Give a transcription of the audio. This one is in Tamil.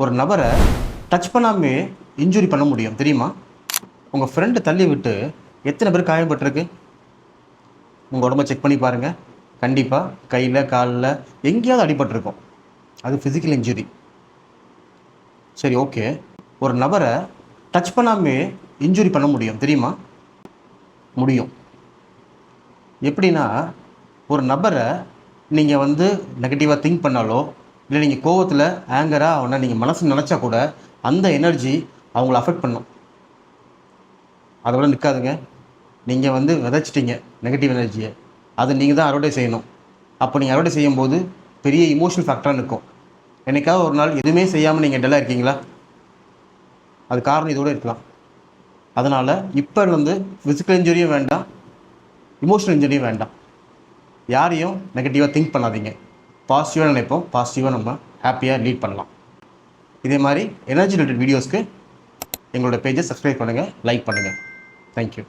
ஒரு நபரை டச் பண்ணாமே இன்ஜுரி பண்ண முடியும் தெரியுமா? உங்கள் ஃப்ரெண்டு தள்ளி விட்டு எத்தனை பேர் காயப்பட்டிருக்கு? உங்கள் உடம்ப செக் பண்ணி பாருங்கள். கண்டிப்பாக கையில் காலில் எங்கேயாவது அடிபட்டிருக்கும். அது ஃபிசிக்கல் இன்ஜுரி. சரி, ஓகே. ஒரு நபரை டச் பண்ணாமே இன்ஜுரி பண்ண முடியும் தெரியுமா? முடியும். எப்படின்னா, ஒரு நபரை நீங்கள் நெகட்டிவாக திங்க் பண்ணாலோ, இல்லை நீங்கள் கோவத்தில் ஆங்கராக அவனை நீங்கள் மனசு நினச்சா கூட அந்த எனர்ஜி அவங்கள அஃபெக்ட் பண்ணும். அதோட நிற்காதுங்க. நீங்கள் விதைச்சிட்டிங்க நெகட்டிவ் எனர்ஜியை, அதை நீங்கள் தான் அறுவடை செய்யணும். அப்போ நீங்கள் அறுவடை செய்யும்போது பெரிய இமோஷனல் ஃபேக்டராக நிற்கும். என்னைக்காவது ஒரு நாள் எதுவுமே செய்யாமல் நீங்கள் டல்லாக இருக்கீங்களா? அது காரணம் இதோடு இருக்கலாம். அதனால் இப்போ ஃபிசிக்கல் இன்ஜுரியும் வேண்டாம், இமோஷனல் இன்ஜுரியும் வேண்டாம். யாரையும் நெகட்டிவாக திங்க் பண்ணாதீங்க. பாசிட்டிவாக நினைப்போம், பாசிட்டிவாக நம்ம ஹாப்பியாக லீட் பண்ணலாம். இதே மாதிரி எனர்ஜி ரிலேட்டட் வீடியோஸ்க்கு எங்களோட பேஜை சப்ஸ்கிரைப் பண்ணுங்கள், லைக் பண்ணுங்கள். தேங்க்யூ.